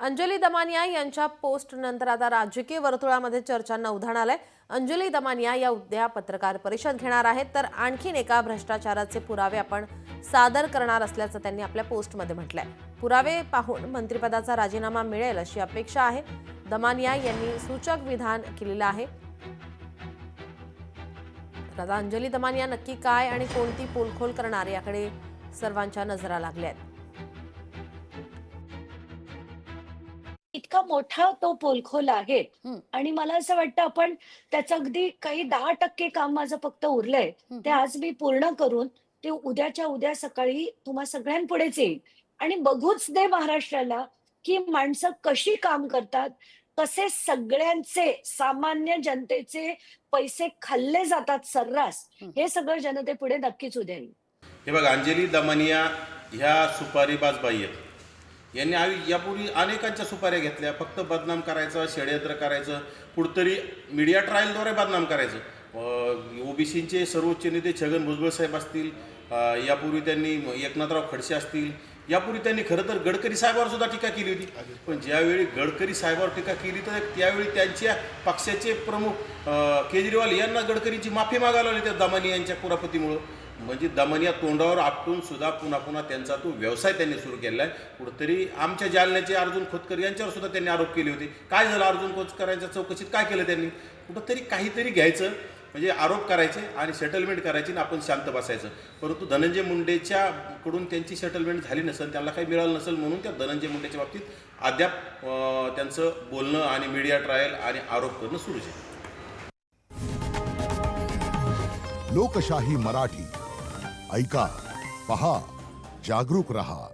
अंजली दमानिया यांच्या पोस्ट नंतर आता राजकीय वर्तुळामध्ये चर्चांना उधाण आलंय। अंजली दमानिया या उद्या पत्रकार परिषद घेणार आहेत, तर आणखीन एका भ्रष्टाचाराचे पुरावे आपण सादर करणार असल्याचं त्यांनी आपल्या पोस्टमध्ये म्हटलंय। पुरावे पाहून मंत्रिपदाचा राजीनामा मिळेल अशी अपेक्षा आहे। दमानिया यांनी सूचक विधान केलेलं आहे। आता अंजली दमानिया नक्की काय आणि कोणती पोलखोल करणार याकडे सर्वांच्या नजरा लागल्या आहेत। इतका मोठा तो पोलखोल आहे आणि मला असं वाटतं आपण त्याचं अगदी काही 10% काम माझं फक्त उरलंय ते आज मी पूर्ण करून ते उद्याच्या उद्या सकाळी तुम्हा सगळ्यांपुढेच येईल आणि बघूच दे महाराष्ट्राला की माणसं कशी काम करतात, कसे सगळ्यांचे सामान्य जनतेचे पैसे खाल्ले जातात सर्रास, हे सगळं जनतेपुढे नक्कीच उद्या येईल। हे बघा, अंजली दमानिया ह्या सुपारीबाज बाई आहेत। यांनी यापूर्वी अनेकांच्या सुपाऱ्या घेतल्या, फक्त बदनाम करायचं, षडयंत्र करायचं, कुठतरी मीडिया ट्रायलद्वारे बदनाम करायचं। ओबीसीचे सर्वोच्च नेते छगन भुजबळ साहेब असतील, यापूर्वी त्यांनी एकनाथराव खडसे असतील, यापूर्वी त्यांनी खरं तर गडकरी साहेबांवर सुद्धा टीका केली होती। पण ज्यावेळी गडकरी साहेबांवर टीका केली तर त्यावेळी त्यांच्या पक्षाचे प्रमुख केजरीवाल यांना गडकरींची माफी मागायला लावली त्या दमानिया यांच्या कुरापतीमुळं। म्हणजे दमानिया तोंडावर आपटून सुद्धा पुन्हा पुन्हा त्यांचा तो व्यवसाय त्यांनी सुरू केला आहे। कुठंतरी आमच्या जालन्याचे अर्जुन खोतकर यांच्यावर सुद्धा त्यांनी आरोप केले होते। काय झालं अर्जुन खोतकरांच्या चौकशीत, काय केलं त्यांनी? कुठंतरी काहीतरी घ्यायचं, म्हणजे आरोप करायचे आणि सेटलमेंट करायची आणि आपण शांत बसायचं। परंतु धनंजय मुंडेच्या कडून त्यांची सेटलमेंट झाली नसेल, त्यांना काही मिळालं नसेल, म्हणून त्या धनंजय मुंडेच्या बाबतीत अद्याप त्यांचं बोलणं आणि मीडिया ट्रायल आणि आरोप करणं सुरूच आहे। लोकशाही मराठी ऐका, पहा, जागरूक रहा।